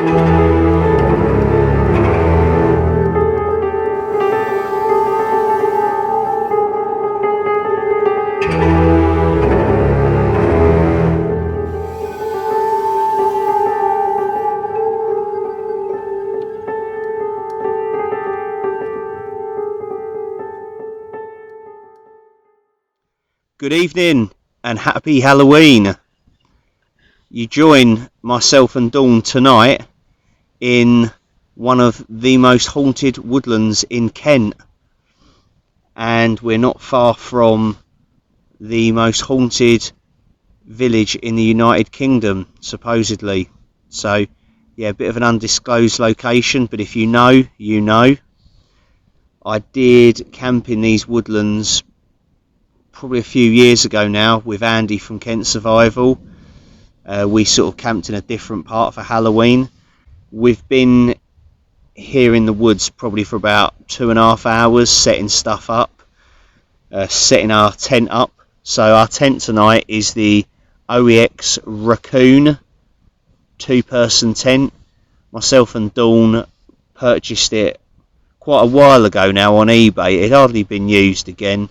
Good evening and happy Halloween. You join myself and Dawn tonight in one of the most haunted woodlands in Kent, and we're not far from the most haunted village in the United Kingdom, supposedly. So yeah, a bit of an undisclosed location, but if you know, you know. I did camp in these woodlands probably a few years ago now with Andy from Kent Survival. We sort of camped in a different part for Halloween. We've been here in the woods probably for about 2.5 hours setting stuff up, setting our tent up. So our tent tonight is the Oex Rakoon 2.1 tent. Myself and Dawn purchased it quite a while ago now on eBay. It had hardly been used again.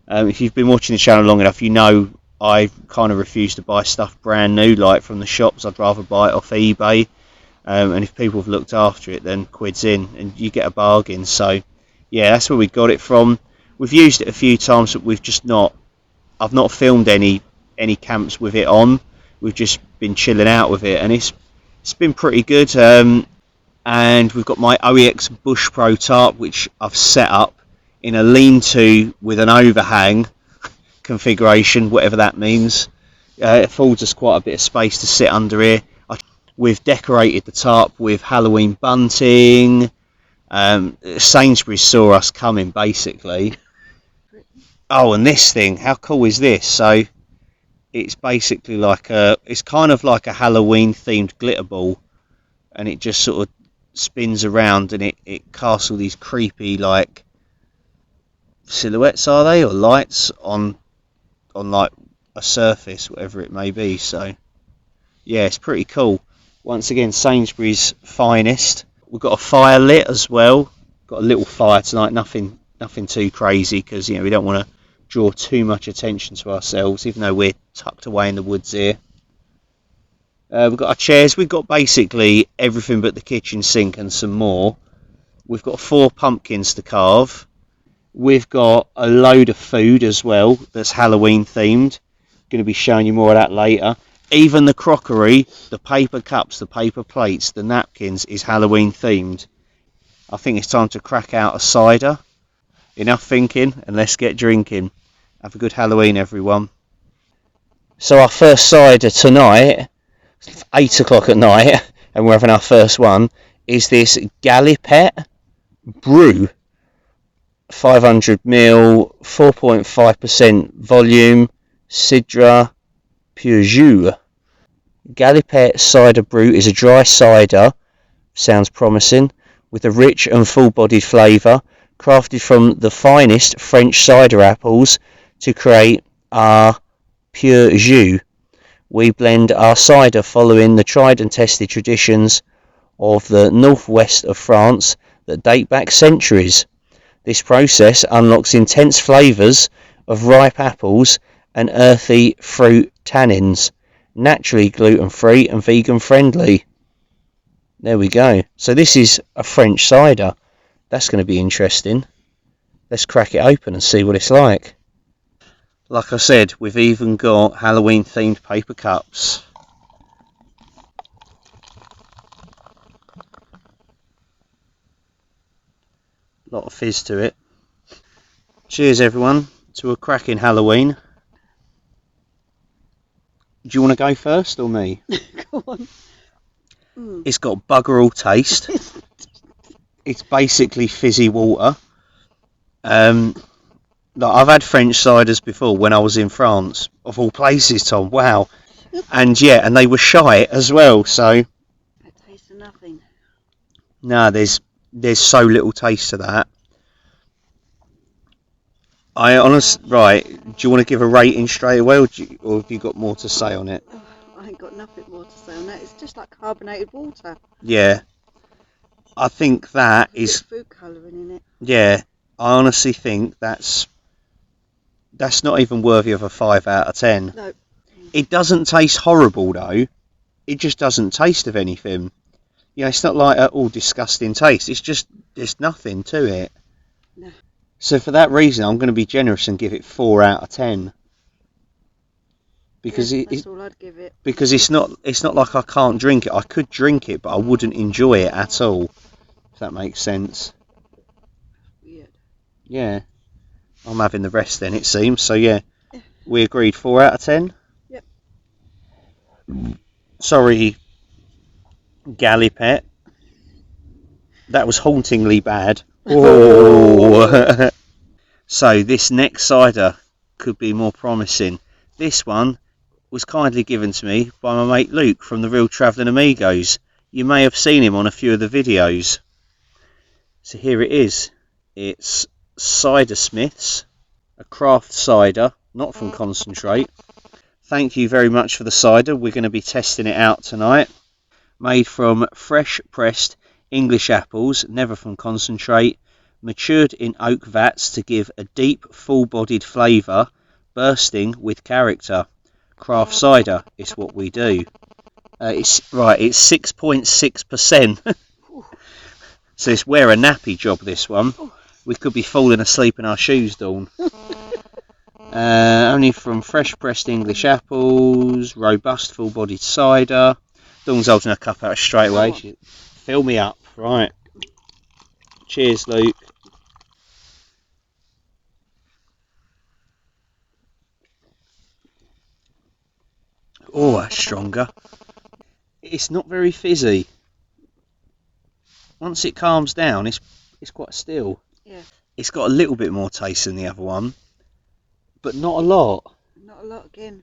If you've been watching the channel long enough, you know I kind of refuse to buy stuff brand new, like from the shops. I'd rather buy it off eBay. And if people have looked after it, then quid's in, and you get a bargain. So, yeah, that's where we got it from. We've used it a few times, but I've not filmed any camps with it on. We've just been chilling out with it, and it's been pretty good. And we've got my OEX Bush Pro tarp, which I've set up in a lean-to with an overhang configuration, whatever that means. It affords us quite a bit of space to sit under here. We've decorated the tarp with Halloween bunting. Sainsbury's saw us coming, basically. Oh, and this thing, how cool is this? So it's basically it's kind of like a Halloween themed glitter ball, and it just sort of spins around, and it casts all these creepy like silhouettes, are they, or lights on like a surface, whatever it may be. So yeah, it's pretty cool. Once again, Sainsbury's finest. We've got a fire lit as well. Got a little fire tonight, nothing too crazy, because we don't want to draw too much attention to ourselves, even though we're tucked away in the woods here. We've got our chairs. We've got basically everything but the kitchen sink and some more. We've got 4 pumpkins to carve. We've got a load of food as well that's Halloween themed. Going to be showing you more of that later. Even the crockery, the paper cups, the paper plates, the napkins is Halloween themed. I think it's time to crack out a cider. Enough thinking, and let's get drinking. Have a good Halloween, everyone. So our first cider tonight, 8 o'clock at night, and we're having our first one, is this Galipet Brew. 500ml, 4.5% volume, Cidra Pure Jus. Galipet Cider Brew is a dry cider, sounds promising, with a rich and full-bodied flavour, crafted from the finest French cider apples to create our Pure Jus. We blend our cider following the tried and tested traditions of the northwest of France that date back centuries. This process unlocks intense flavours of ripe apples and earthy fruit tannins, naturally gluten-free and vegan-friendly. There we go. So this is a French cider. That's going to be interesting. Let's crack it open and see what it's like. Like I said, we've even got Halloween-themed paper cups. A lot of fizz to it. Cheers everyone to a cracking Halloween. Do you want to go first or me? Go on. It's got bugger all taste. It's basically fizzy water. I've had French ciders before when I was in France, of all places, Tom. Wow. And yeah, and they were shite as well. So it tastes of nothing. No, there's so little taste to that. Right, do you want to give a rating straight away, or have you got more to say on it? I I ain't got nothing more to say on that. It's just like carbonated water. Yeah. I think that There's a is, bit of food colouring in it. yeah, I honestly think that's not even worthy of a 5 out of 10. No. It doesn't taste horrible though. It just doesn't taste of anything. You know, it's not like an all disgusting taste. It's just, there's nothing to it. No. So for that reason, I'm going to be generous and give it 4 out of 10. Because that's all I'd give it. because it's not like I can't drink it. I could drink it, but I wouldn't enjoy it at all. If that makes sense. Weird. Yeah. I'm having the rest then, it seems. So yeah, we agreed 4 out of 10. Yep. Sorry, Gallipet. That was hauntingly bad. Oh. So this next cider could be more promising. This one was kindly given to me by my mate Luke from the Real Travelling Amigos. You may have seen him on a few of the videos. So here it is. It's Cider Smiths, a craft cider, not from concentrate. Thank you very much for the cider. We're going to be testing it out tonight. Made from fresh pressed English apples, never from concentrate, matured in oak vats to give a deep, full-bodied flavour, bursting with character. Craft cider is what we do. It's 6.6%. So it's wear a nappy job, this one. We could be falling asleep in our shoes, Dawn. Only from fresh pressed English apples, robust full-bodied cider. Dawn's holding her cup out straight away. Fill me up, right. Cheers, Luke. Oh, that's stronger. It's not very fizzy. Once it calms down, it's quite still. Yeah. It's got a little bit more taste than the other one, but not a lot. Not a lot again.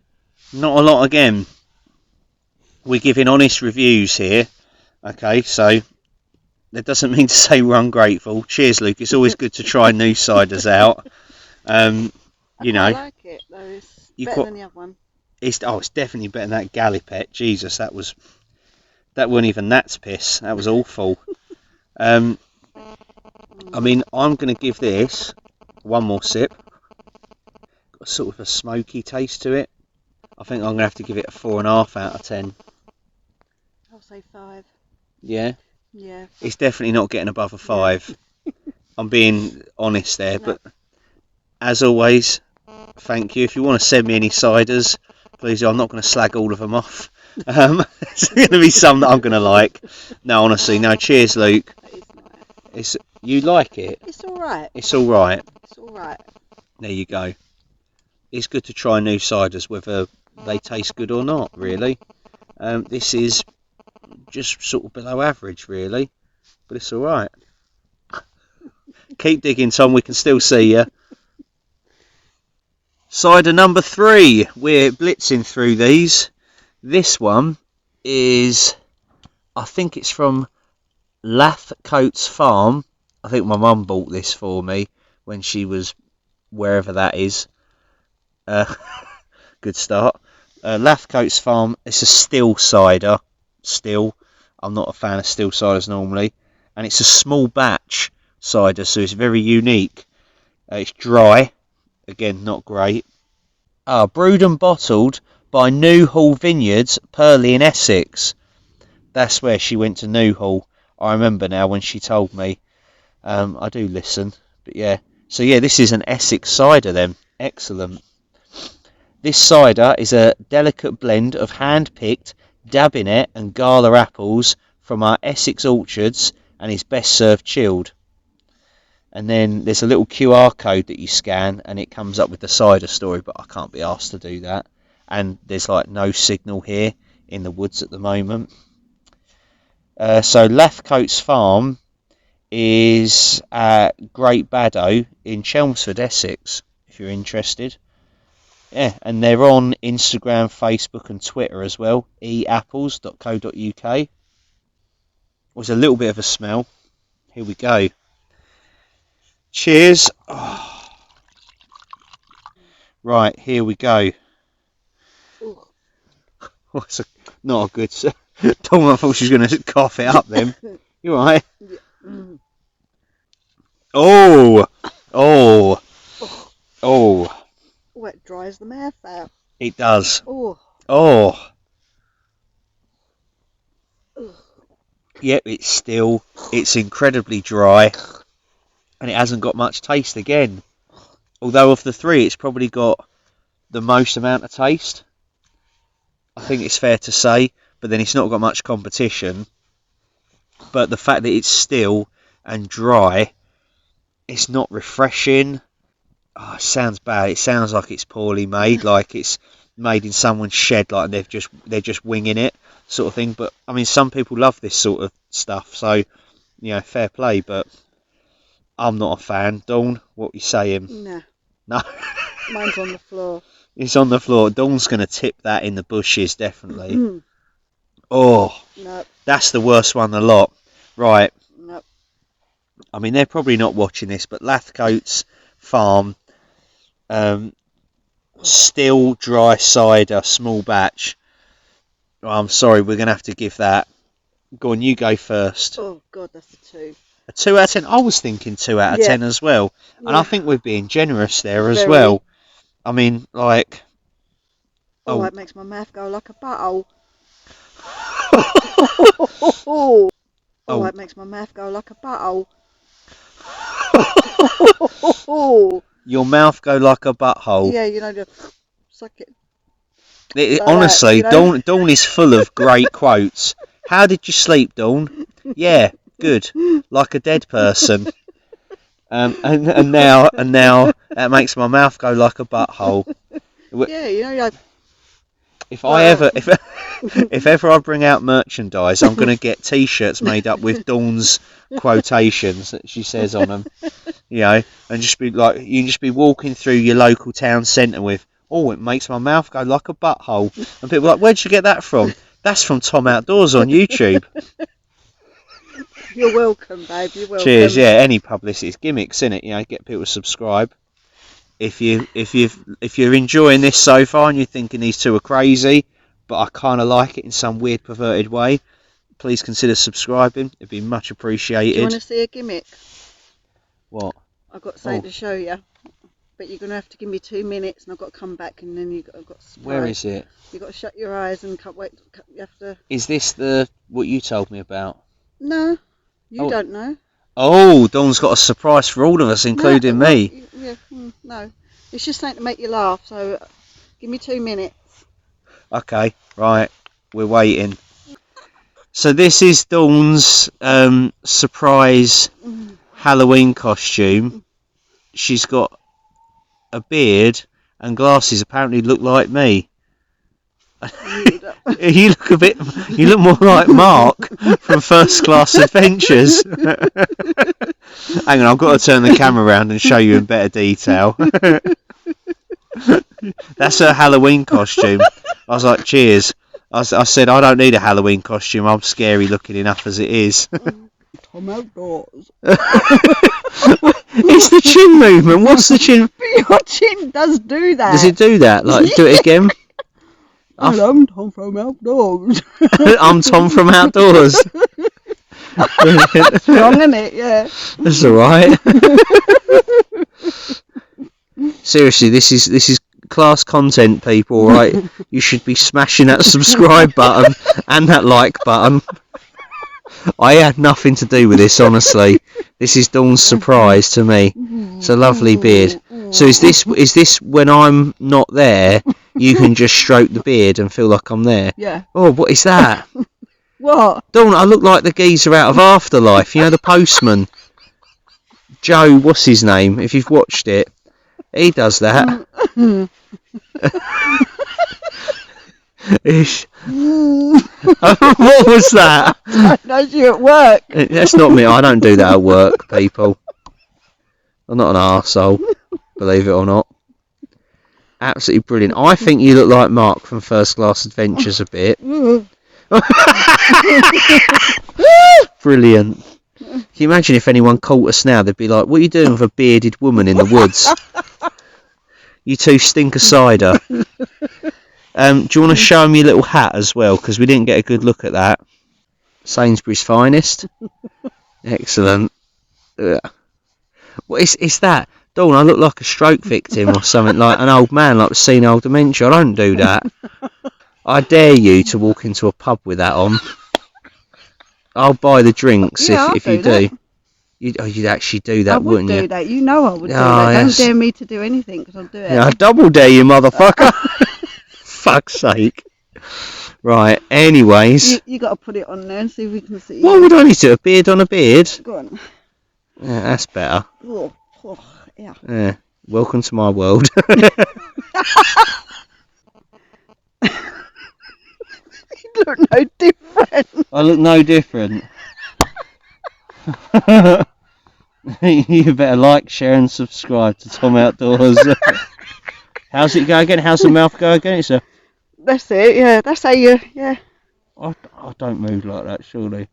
Not a lot again. We're giving honest reviews here. Okay, so that doesn't mean to say we're ungrateful. Cheers, Luke. It's always good to try new ciders out. You know, I like it though. It's better than the other one. It's definitely better than that Gallipet. Jesus, that wasn't even that's piss. That was awful. I mean, I'm going to give this one more sip. Got sort of a smoky taste to it. I think I'm going to have to give it a 4.5 out of 10. I'll say 5. Yeah? Yeah. It's definitely not getting above a 5. Yeah. I'm being honest there, no. But as always, thank you. If you want to send me any ciders, please, I'm not going to slag all of them off. There's going to be some that I'm going to like. No, honestly, no. Cheers, Luke. It's you like it? It's all right. It's all right. It's all right. There you go. It's good to try new ciders, whether they taste good or not, really. This is just sort of below average, really, but it's all right. Keep digging, Tom. We can still see you. Cider number 3. We're blitzing through these. This one is, I think it's from Lathcoats Farm. I think my mum bought this for me when she was wherever that is. Good start. Lathcoats Farm. It's a still cider. Still. I'm not a fan of still ciders normally. And it's a small batch cider, so it's very unique. It's dry. Again, not great. Brewed and bottled by Newhall Vineyards, Purley in Essex. That's where she went to Newhall. I remember now when she told me. I do listen, but yeah. So yeah, this is an Essex cider then. Excellent. This cider is a delicate blend of hand-picked Dabinet and Gala apples from our Essex orchards and is best served chilled. And then there's a little QR code that you scan and it comes up with the cider story, but I can't be asked to do that. And there's like no signal here in the woods at the moment. So Lathcoats Farm is at Great Baddow in Chelmsford, Essex, if you're interested. Yeah, and they're on Instagram, Facebook and Twitter as well, eapples.co.uk. Was a little bit of a smell. Here we go. Cheers. Oh. Right, here we go. Not a good... Dawn, I thought she was going to cough it up then. You alright? Yeah. Mm. Oh! Oh! Oh! Oh, it dries the mouth out. It does. Oh. Oh! Ugh. Yep, it's incredibly dry, and it hasn't got much taste again. Although of the three, it's probably got the most amount of taste. I think it's fair to say, but then it's not got much competition. But the fact that it's still and dry, it's not refreshing. Oh, it sounds bad. It sounds like it's poorly made, like it's made in someone's shed, like they're just winging it, sort of thing. But I mean, some people love this sort of stuff, so fair play. But I'm not a fan. Dawn, what are you saying? Nah. No. Mine's on the floor. It's on the floor. Dawn's going to tip that in the bushes, definitely. Oh, Nope. That's the worst one of the lot. Right. Nope. I mean, they're probably not watching this, but Lathcote's farm, still dry cider, small batch. Oh, I'm sorry, we're going to have to give that. Go on, you go first. Oh, God, that's a 2. A 2 out of 10? I was thinking 2 out of 10 as well. And I think we're being generous there as well. I mean, like... Oh, it makes my mouth go like a butthole. Oh, it makes my mouth go like a butthole. Your mouth go like a butthole. Yeah, the suck it. Honestly, Dawn is full of great quotes. How did you sleep, Dawn? Yeah, good. Like a dead person. And now that makes my mouth go like a butthole. Yeah, If ever I bring out merchandise, I'm going to get T-shirts made up with Dawn's quotations that she says on them, and just be like, you can just be walking through your local town centre with, oh, it makes my mouth go like a butthole, and people are like, where'd you get that from? That's from Tom Outdoors on YouTube. You're welcome, babe. You're welcome. Cheers. Yeah, any publicity's gimmicks, innit? Get people to subscribe. If you're enjoying this so far and you're thinking these two are crazy, but I kind of like it in some weird perverted way, please consider subscribing. It'd be much appreciated. Do you want to see a gimmick? What? I've got something to show you, but you're going to have to give me 2 minutes, and I've got to come back, and then I've got to... Where is it? You've got to shut your eyes and wait. You have to... Is this what you told me about? No, you don't know. Oh, Dawn's got a surprise for all of us, including me. Yeah, no. It's just something to make you laugh, so give me 2 minutes. Okay, right. We're waiting. So this is Dawn's surprise Halloween costume. She's got a beard and glasses, apparently look like me. You look more like Mark from First Class Adventures. Hang on, I've got to turn the camera around and show you in better detail. That's her Halloween costume. I was like, cheers. I said, I don't need a Halloween costume. I'm scary looking enough as it is. Tom Outdoors. It's the chin movement. What's the chin? Your chin does do that. Does it do that? Like, do it again? I'm Tom from Outdoors. I'm Tom from Outdoors. Strong, isn't it? Yeah. That's alright. Seriously, this is class content, people, right? You should be smashing that subscribe button and that like button. I had nothing to do with this, honestly. This is Dawn's surprise to me. It's a lovely beard. So is this when I'm not there, you can just stroke the beard and feel like I'm there? Yeah. Oh, what is that? What? Dawn, I look like the geezer out of Afterlife. You know, the postman. Joe, what's his name? If you've watched it, he does that. What was that? That's you at work. That's not me. I don't do that at work, people. I'm not an arsehole, believe it or not. Absolutely brilliant. I think you look like Mark from First Class Adventures a bit. Brilliant. Can you imagine if anyone caught us now? They'd be like, what are you doing with a bearded woman in the woods? You two stink of cider. Do you want to show me your little hat as well? Because we didn't get a good look at that. Sainsbury's finest. Excellent. Ugh. What is that? Dawn, I look like a stroke victim or something, like an old man, like senile dementia. I don't do that. I dare you to walk into a pub with that on. I'll buy the drinks if you do. You'd actually do that, wouldn't you? I would do that. You know I would do that. Don't dare me to do anything, because I'll do it. Yeah, I double dare you, motherfucker. Fuck's sake. Right, anyways. You got to put it on there and see if we can see. Why would I need to? A beard on a beard? Go on. Yeah, that's better. Oh, Yeah. Welcome to my world. You look no different. I look no different. You better like, share and subscribe to Tom Outdoors. How's it go again? How's the mouth go again? That's it, yeah. That's how you, yeah. I don't move like that, surely.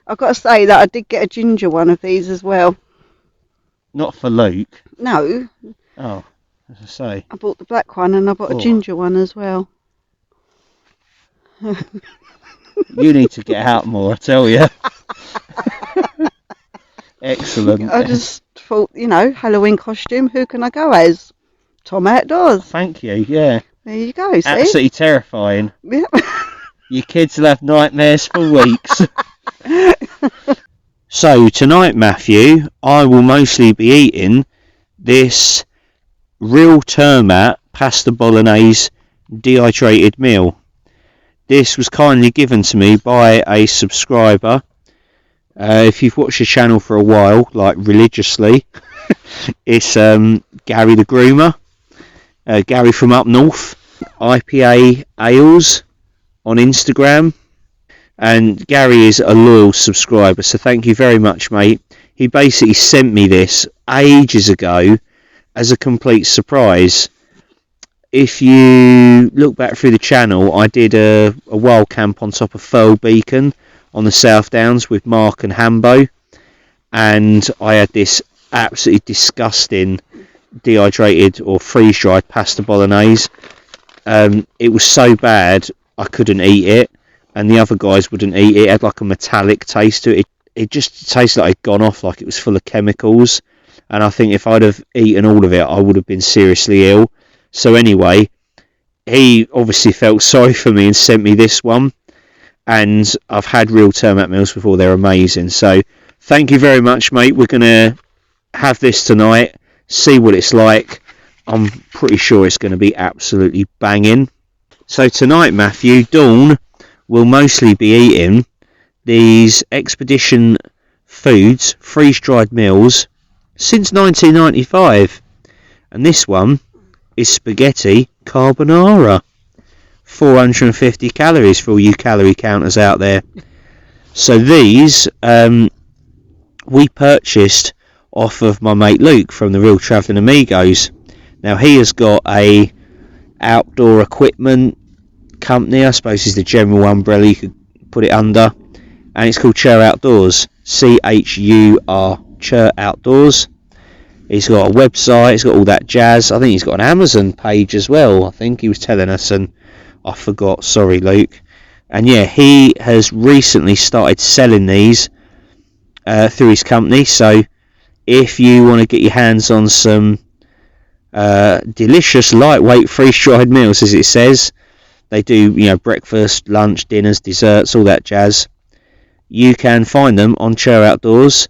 I've got to say that I did get a ginger one of these as well. Not for Luke. No. Oh, as I say. I bought the black one and I bought a ginger one as well. You need to get out more, I tell you. Excellent. I just thought, Halloween costume, who can I go as? Tom Outdoors. Thank you, yeah. There you go, see? Absolutely terrifying. Yep. Your kids will have nightmares for weeks. So tonight, Matthew, I will mostly be eating this real Termat pasta bolognese dehydrated meal. This was kindly given to me by a subscriber. If you've watched the channel for a while, like religiously, it's Gary the Groomer, Gary from up north, IPA Ales on Instagram. And Gary is a loyal subscriber, so thank you very much, mate. He basically sent me this ages ago as a complete surprise. If you look back through the channel, I did a wild camp on top of Firle Beacon on the South Downs with Mark and Hambo, and I had this absolutely disgusting dehydrated or freeze-dried pasta bolognese. It was so bad I couldn't eat it, and the other guys wouldn't eat it. It had like a metallic taste to it. It just tasted like it'd gone off, like it was full of chemicals, and I think if I'd have eaten all of it, I would have been seriously ill. So anyway, he obviously felt sorry for me and sent me this one, and I've had real Termat meals before. They're amazing. So thank you very much, mate. We're going to have this tonight, see what it's like. I'm pretty sure it's going to be absolutely banging. So tonight, Matthew, Dawn will mostly be eating these Expedition Foods freeze-dried meals since 1995. And this one is spaghetti carbonara. 450 calories for all you calorie counters out there. So these we purchased off of my mate Luke from the Real Travelling Amigos. Now he has got a outdoor equipment company, I suppose is the general umbrella you could put it under, and it's called Chur Outdoors, CHUR, Chur Outdoors. He's got a website, he's got all that jazz. I think he's got an Amazon page as well, I think he was telling us, and I forgot, sorry Luke. And yeah, he has recently started selling these through his company, so if you want to get your hands on some delicious lightweight freeze-dried meals, as it says, they do breakfast, lunch, dinners, desserts, all that jazz, you can find them on Chur Outdoors.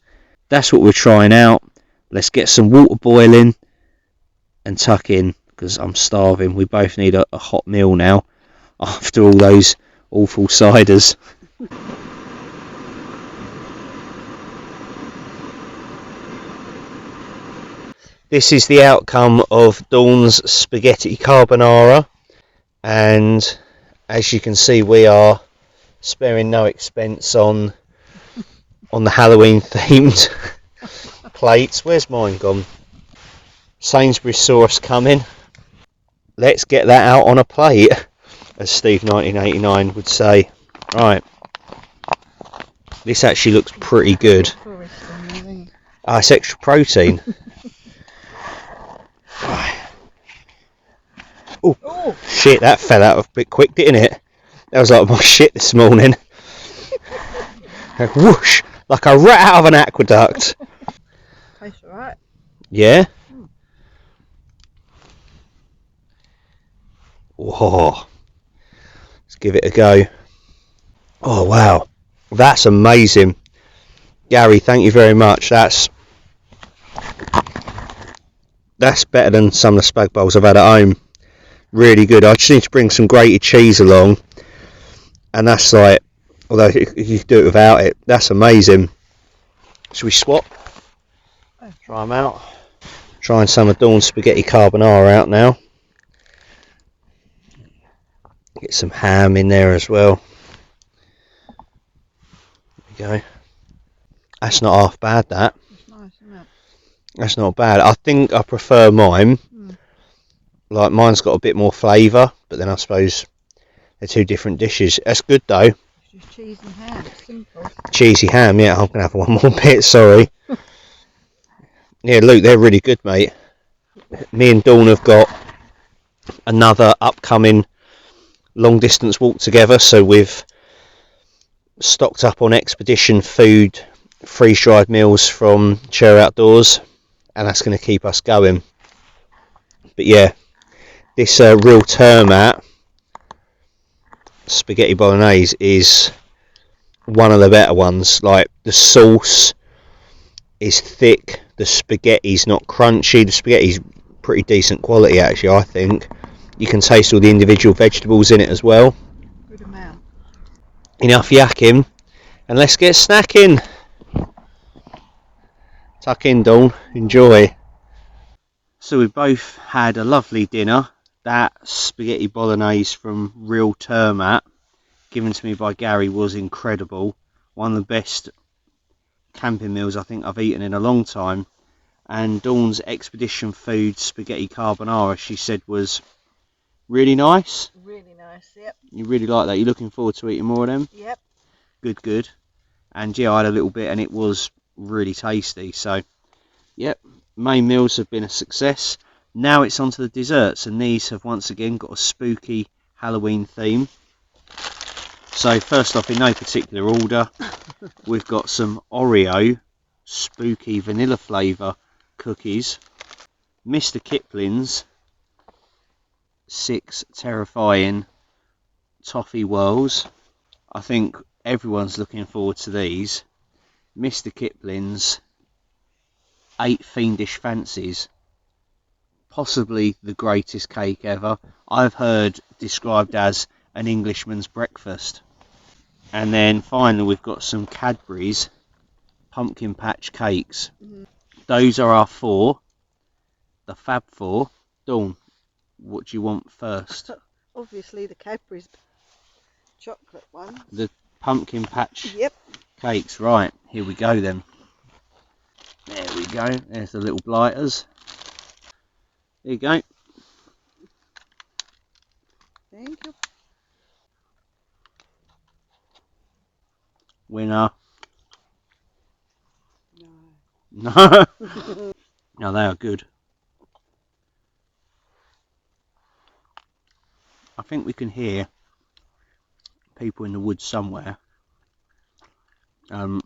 That's what we're trying out. Let's get some water boiling and tuck in, because I'm starving. We both need a hot meal now after all those awful ciders. This is the outcome of Dawn's spaghetti carbonara, and as you can see, we are sparing no expense on the Halloween themed plates. Where's mine gone? Sainsbury's saw us coming. Let's get that out on a plate, as Steve 1989 would say. Right, this actually looks pretty good. It's extra protein. Right. Oh, shit, that fell out a bit quick, didn't it? That was like my shit this morning. Like, whoosh, like a rat out of an aqueduct. Tastes alright. Yeah? Whoa. Let's give it a go. Oh, wow. That's amazing. Gary, thank you very much. That's better than some of the spag bowls I've had at home. Really good. I just need to bring some grated cheese along. And that's like, although you can do it without it, that's amazing. Should we swap? Try them out. Trying some of Dawn's spaghetti carbonara out now. Get some ham in there as well. There we go. That's not half bad, that. It's nice, isn't it? That's not bad. I think I prefer mine. Like, mine's got a bit more flavour, but then I suppose they're two different dishes. That's good though. It's just cheese and ham, it's simple. Cheesy ham, yeah, I'm going to have one more bit, sorry. Yeah, Luke, they're really good, mate. Me and Dawn have got another upcoming long distance walk together, so we've stocked up on expedition food, freeze-dried meals from Chair Outdoors, and that's going to keep us going. But yeah, this real Termat spaghetti bolognese is one of the better ones. Like, the sauce is thick, the spaghetti's not crunchy, the spaghetti's pretty decent quality actually, I think. You can taste all the individual vegetables in it as well. Good amount. Enough yakking, and let's get snacking. Tuck in, Dawn, enjoy. So we both had a lovely dinner. That spaghetti bolognese from Real Termat, given to me by Gary, was incredible. One of the best camping meals I think I've eaten in a long time. And Dawn's expedition food spaghetti carbonara, she said, was really nice. Really nice, yep. You really like that? You're looking forward to eating more of them? Yep. Good, good. And yeah, I had a little bit and it was really tasty. So, yep, main meals have been a success. Now it's on to the desserts, and these have once again got a spooky Halloween theme. So first off, in no particular order, we've got some Oreo spooky vanilla flavour cookies, Mr. Kipling's 6 terrifying toffee whirls. I think everyone's looking forward to these. Mr. Kipling's 8 fiendish fancies, possibly the greatest cake ever. I've heard described as an Englishman's breakfast. And then finally we've got some Cadbury's pumpkin patch cakes. Those are our 4, the Fab 4. Dawn, what do you want first? Obviously the Cadbury's chocolate one. The pumpkin patch Yep. cakes, right, here we go then. There we go, there's the little blighters. There you go. Thank you. Winner. No. No. No, they are good. I think we can hear people in the woods somewhere. Yeah,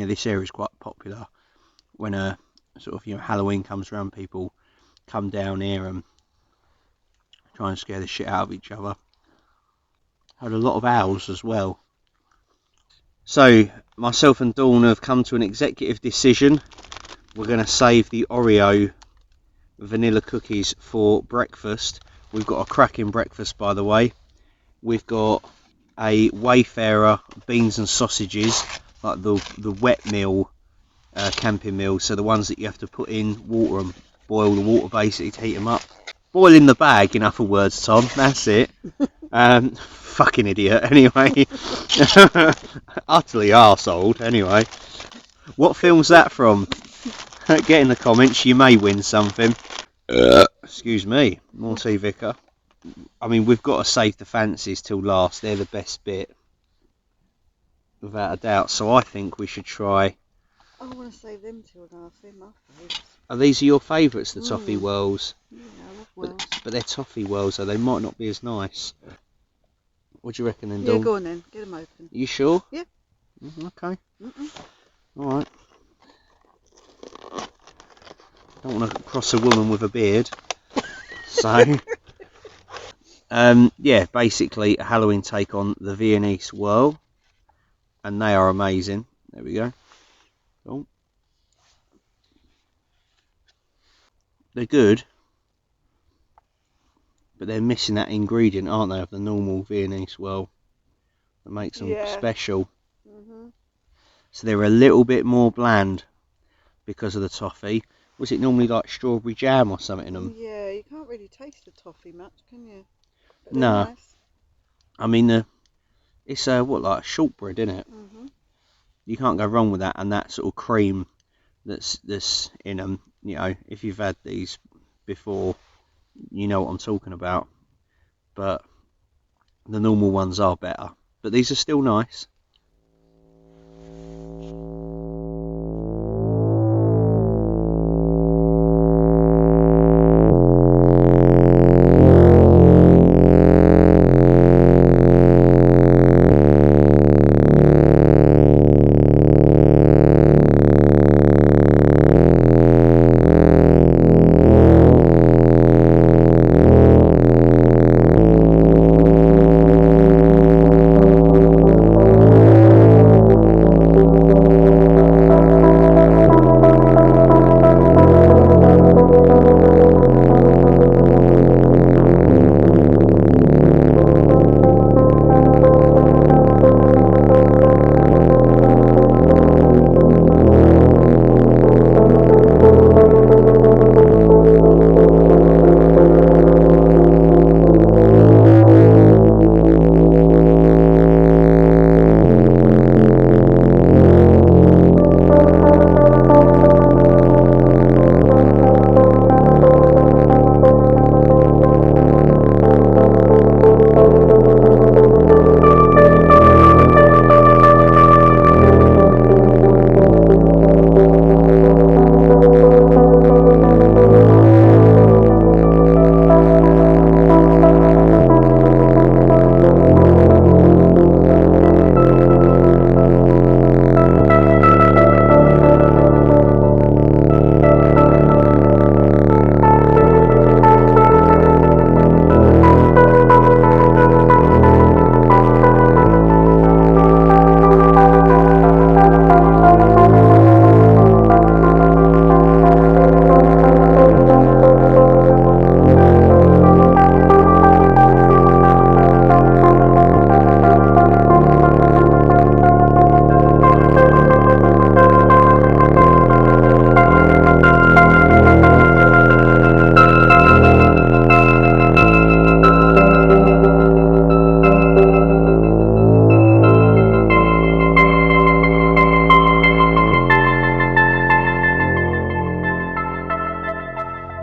this area is quite popular. When sort of, you know, Halloween comes around, people come down here and try and scare the shit out of each other. Had a lot of owls as well. So myself and Dawn have come to an executive decision. We're going to save the Oreo vanilla cookies for breakfast. We've got a cracking breakfast, by the way. We've got a Wayfarer beans and sausages, like the wet meal, camping meal, so the ones that you have to put in water and boil the water basically to heat them up. Boil in the bag, in other words, Tom, that's it. Fucking idiot, anyway. Utterly arseholed, anyway. What film's that from? Get in the comments, you may win something. Excuse me, more tea, Vicar. I mean, we've got to save the fancies till last, they're the best bit. Without a doubt, so I think we should try... I want to save them till last, they're my favourites. Are these your favourites, the toffee whirls? Yeah, I love whirls. but they're toffee wells, so they might not be as nice. What do you reckon then, Yeah, Dawn? go on then. Get them open. You sure? Yeah. Okay. Mm-mm. Alright. Don't want to cross a woman with a beard. So, yeah, basically a Halloween take on the Viennese whirl. And they are amazing. There we go. Oh. They're good. But they're missing that ingredient, aren't they, of the normal Viennese whirl. That makes them special. So they're a little bit more bland because of the toffee. Was it normally like strawberry jam or something in them? Yeah, you can't really taste the toffee much, can you? But No. Nice. I mean, it's what, like a shortbread, isn't it? You can't go wrong with that, and that sort of cream that's in them. You know, if you've had these before, you know what I'm talking about. But the normal ones are better. But these are still nice.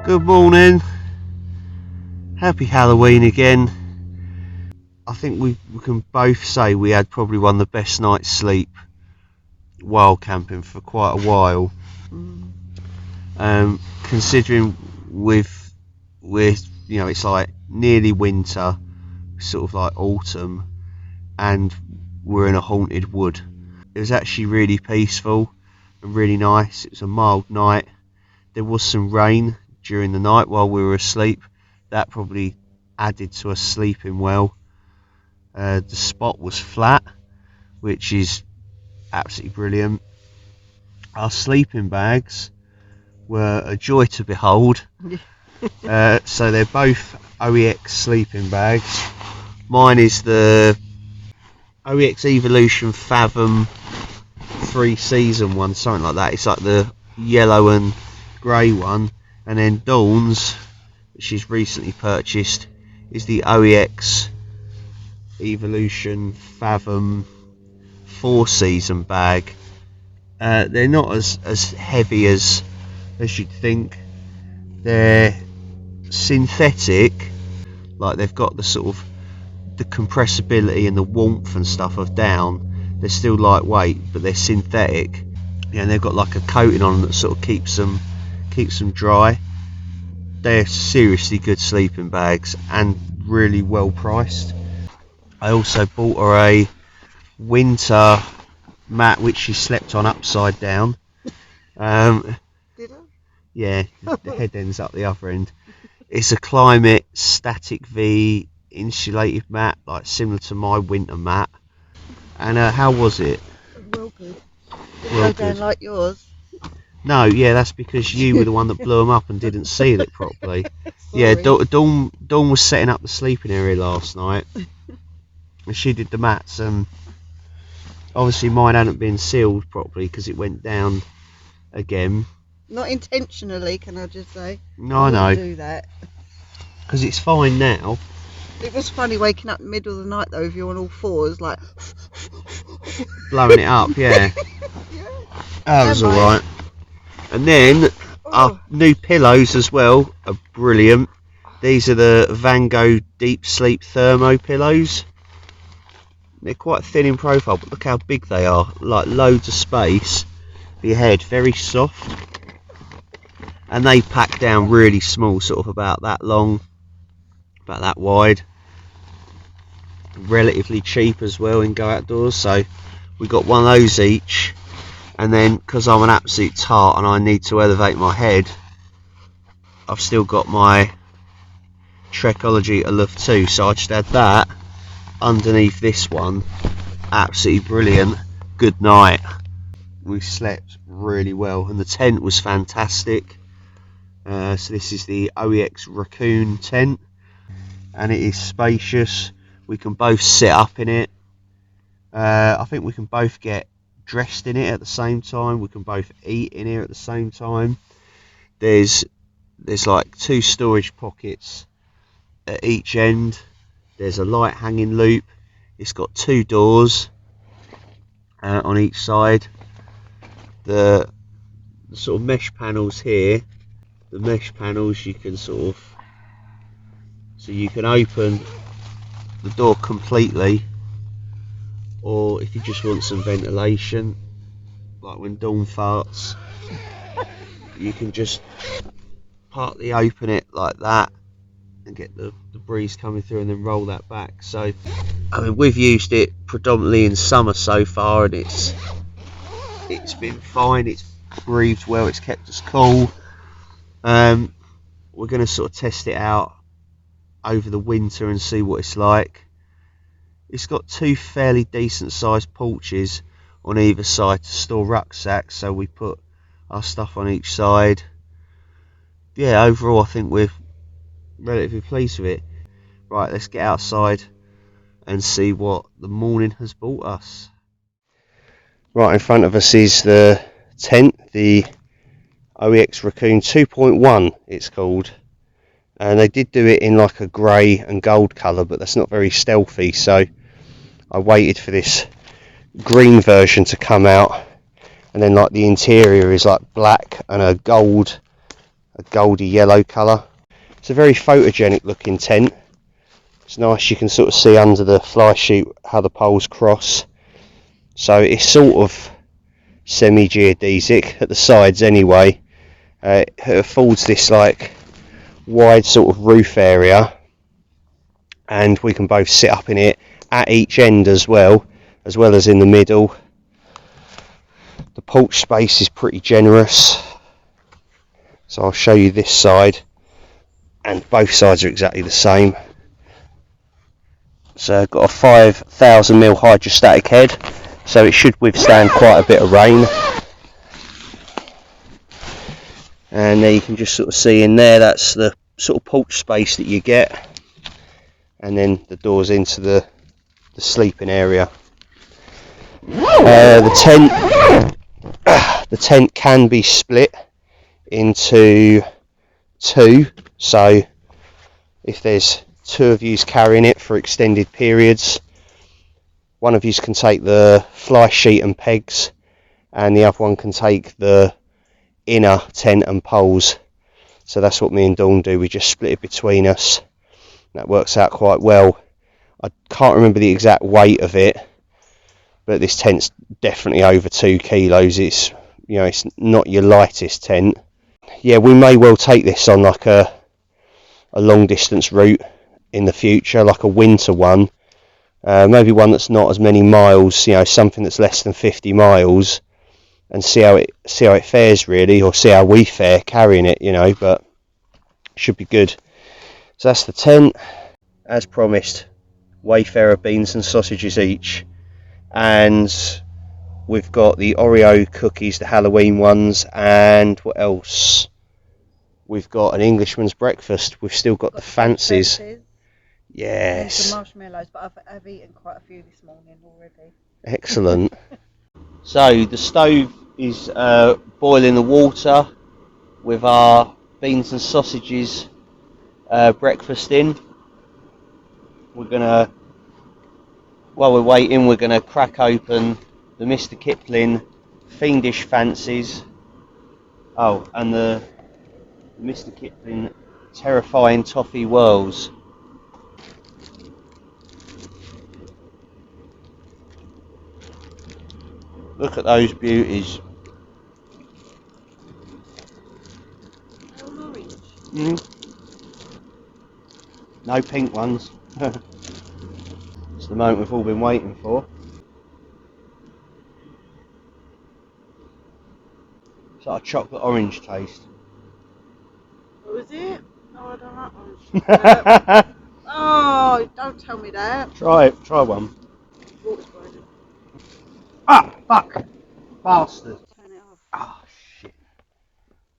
Good morning. Happy Halloween again. I think we can both say we had probably one of the best night's sleep wild camping for quite a while. Considering we're you know, it's like nearly winter, sort of like autumn, and we're in a haunted wood. It was actually really peaceful and really nice. It was a mild night. There was some rain during the night while we were asleep. That probably added to us sleeping well. The spot was flat, which is absolutely brilliant. Our sleeping bags were a joy to behold. So they're both OEX sleeping bags. Mine is the OEX Evolution Fathom 3 season one, something like that. It's like the yellow and grey one. And then Dawn's, which she's recently purchased, is the OEX Evolution Fathom 4 season bag. They're not as heavy as you'd think. They're synthetic, like they've got the sort of the compressibility and the warmth and stuff of down. They're still lightweight, but they're synthetic. Yeah, and they've got like a coating on them that sort of keeps them dry. they're seriously good sleeping bags and really well priced. I also bought her a winter mat which she slept on upside down. Did I? Yeah, the head ends up the other end. It's a Climate Static V insulated mat, like similar to my winter mat. And how was it? Well good. Did it Well go down good. like yours? No, yeah, that's because you were the one that blew them up and didn't seal it properly. Sorry. Yeah, Dawn was setting up the sleeping area last night, and she did the mats, and obviously mine hadn't been sealed properly because it went down again. Not intentionally, can I just say? No, I know. Do that. Because it's fine now. It was funny waking up in the middle of the night though, if you're on all fours, like Blowing it up, yeah. Yeah. That was alright. And then our new pillows as well are brilliant. These are the Van Gogh Deep Sleep Thermo pillows. They're quite thin in profile, but look how big they are. Like loads of space for your head, very soft. And they pack down really small, sort of about that long, about that wide. Relatively cheap as well in Go Outdoors, so we got one of those each. And then because I'm an absolute tart and I need to elevate my head, I've still got my Trekology Aluf 2, so I just had that underneath this one. Absolutely brilliant. Good night. We slept really well and the tent was fantastic. So this is the Oex Rakoon tent and it is spacious. We can both sit up in it. I think we can both get dressed in it at the same time. We can both eat in here at the same time. There's like 2 storage pockets at each end. There's a light hanging loop. It's got 2 doors on each side. The sort of mesh panels here, the mesh panels you can sort of, so you can open the door completely, or if you just want some ventilation, like when Dawn farts, you can just partly open it like that and get the breeze coming through and then roll that back. So I mean, we've used it predominantly in summer so far and it's been fine, it's breathed well, it's kept us cool. We're going to sort of test it out over the winter and see what it's like. It's got 2 fairly decent sized porches on either side to store rucksacks, so we put our stuff on each side. Yeah, overall I think we're relatively pleased with it. Right, let's get outside and see what the morning has brought us. Right in front of us is the tent, the Oex Rakoon 2.1 it's called. And they did do it in like a grey and gold colour, but that's not very stealthy, so I waited for this green version to come out, and then like the interior is like black and a goldy yellow colour. It's a very photogenic looking tent. It's nice, you can sort of see under the fly sheet how the poles cross, so it's sort of semi-geodesic at the sides anyway. It affords this like wide sort of roof area, and we can both sit up in it at each end as well as in the middle. The porch space is pretty generous, so I'll show you this side, and both sides are exactly the same. So I've got a 5,000mm hydrostatic head, so it should withstand quite a bit of rain. And there you can just sort of see in there, that's the sort of porch space that you get, and then the doors into the sleeping area. The tent can be split into 2, so if there's 2 of you carrying it for extended periods, one of you can take the fly sheet and pegs, and the other one can take the inner tent and poles. So that's what me and Dawn do, we just split it between us. That works out quite well. I can't remember the exact weight of it, but this tent's definitely over 2 kilos. It's not your lightest tent. Yeah, we may well take this on like a a long distance route in the future, like a winter one, maybe one that's not as many miles, you know, something that's less than 50 miles, and see how it fares really, or see how we fare carrying it, you know, but should be good. So that's the tent, as promised, Wayfarer beans and sausages each, and we've got the Oreo cookies, the Halloween ones, and what else? We've got an Englishman's breakfast. We've still got the fancies. Yes. And some marshmallows, but I've eaten quite a few this morning already. Excellent. So the stove is boiling the water with our beans and sausages breakfast in. We're gonna, while we're waiting, we're gonna crack open the Mr. Kipling Fiendish Fancies. Oh, and the Mr. Kipling Terrifying Toffee Whirls. Look at those beauties. All orange. No pink ones. It's the moment we've all been waiting for. It's like a chocolate orange taste. What was it? Oh, I don't like orange. Oh, don't tell me that. Try one. Water's boiling. Ah, fuck! Bastard. Turn it off. Ah, shit.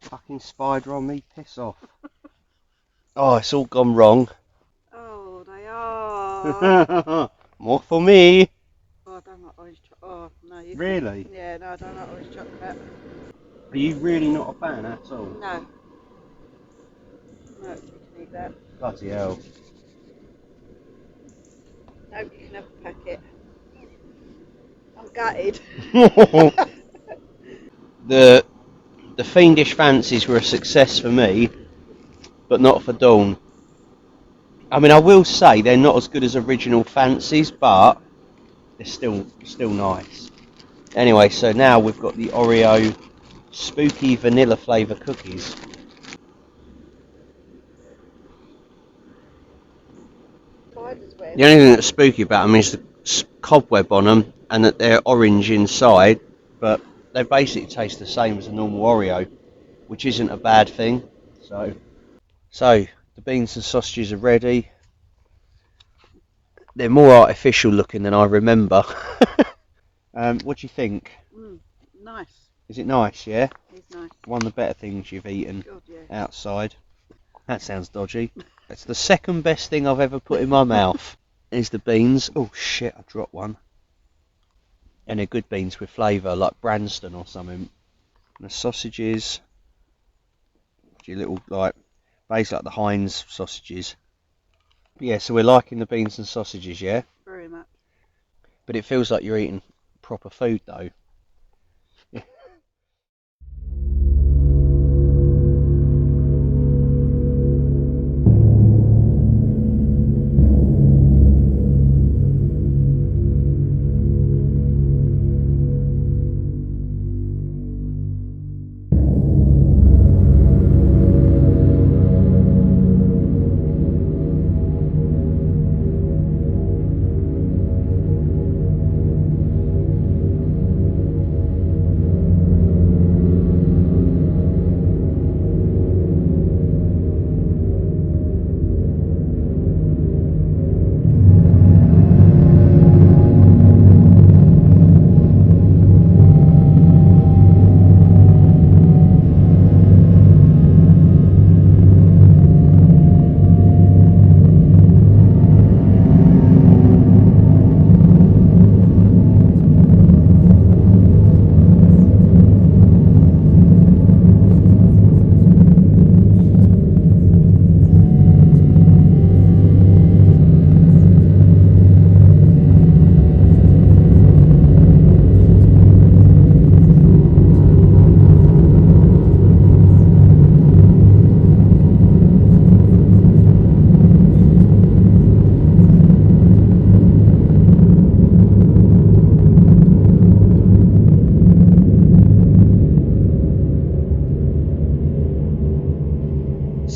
Fucking spider on me, piss off. Oh, it's all gone wrong. Oh, they are. More for me. Oh, I don't like orange chocolate. Oh, no. Really? Yeah, no, I don't like orange chocolate. Are you really not a fan at all? No. No, you can eat that. Bloody hell. No, you can have a packet. I'm gutted. The Fiendish Fancies were a success for me, but not for Dawn. I mean, I will say they're not as good as original Fancies, but they're still nice. Anyway, so now we've got the Oreo spooky vanilla flavour cookies. The only thing that's spooky about them is the cobweb on them, and that they're orange inside, but they basically taste the same as a normal Oreo, which isn't a bad thing. So the beans and sausages are ready. They're more artificial looking than I remember. What do you think? Nice. Is it nice? Yeah. It's nice. One of the better things you've eaten. God, yeah. Outside. That sounds dodgy. It's the second best thing I've ever put in my mouth. Is the beans. Oh shit! I dropped one. And they're good beans with flavour, like Branston or something. And the sausages. Your little basically like the Heinz sausages. Yeah, so we're liking the beans and sausages, yeah? Very much. But it feels like you're eating proper food though.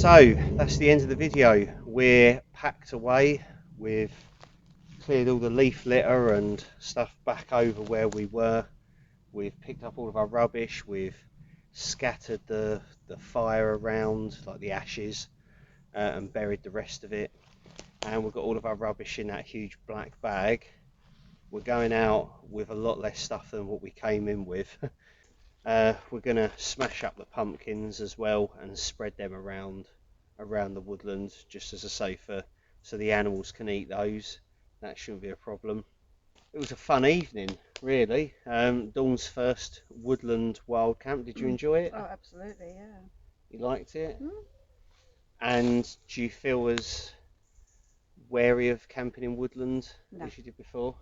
So that's the end of the video. We're packed away. We've cleared all the leaf litter and stuff back over where we were. We've picked up all of our rubbish. We've scattered the fire around, like the ashes, and buried the rest of it. And we've got all of our rubbish in that huge black bag. We're going out with a lot less stuff than what we came in with. We're going to smash up the pumpkins as well and spread them around the woodland, just as a safer, so the animals can eat those. That shouldn't be a problem. It was a fun evening, really. Dawn's first woodland wild camp. Did you enjoy it? Oh, absolutely, yeah. You liked it? Mm. And do you feel as wary of camping in woodland as you did before?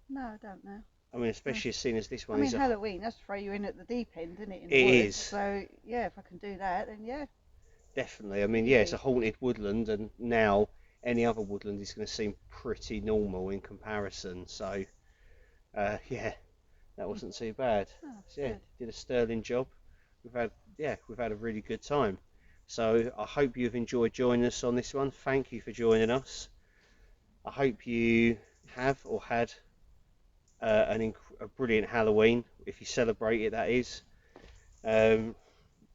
No, I don't know. I mean, especially as soon as this one I mean, is Halloween, that's throw you in at the deep end, isn't it? In It the woods. is. So, yeah, if I can do that, then yeah. Definitely. I mean, yeah, it's a haunted woodland, and now any other woodland is going to seem pretty normal in comparison. So, yeah, that wasn't too bad. Oh, So, yeah, good. did a sterling job. We've had a really good time. So I hope you've enjoyed joining us on this one. Thank you for joining us. I hope you have or had a brilliant Halloween, if you celebrate it, that is. Yeah,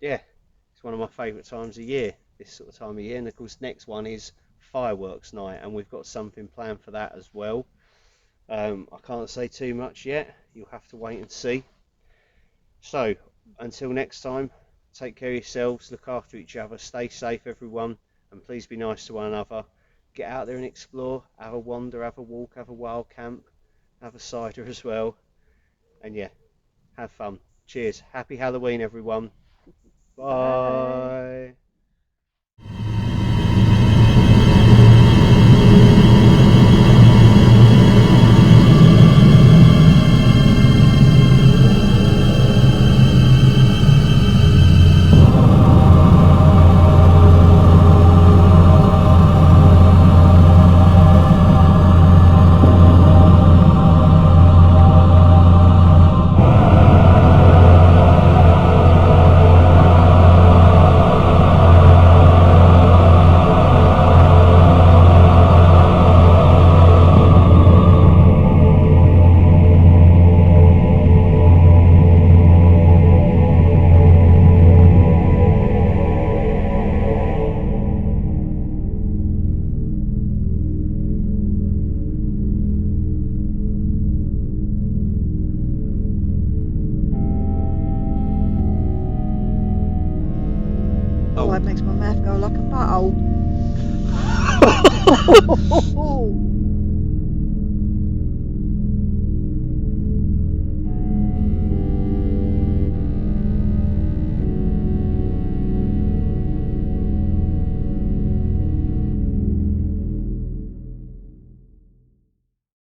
it's one of my favourite times of year, this sort of time of year. And of course, next one is fireworks night, and we've got something planned for that as well. I can't say too much yet. You'll have to wait and see. So until next time, take care of yourselves, look after each other, stay safe everyone, and please be nice to one another. Get out there and explore, have a wander, have a walk, have a wild camp, have a cider as well, and yeah, have fun. Cheers. Happy Halloween, everyone. Bye. Oh, that makes my mouth go like a butthole.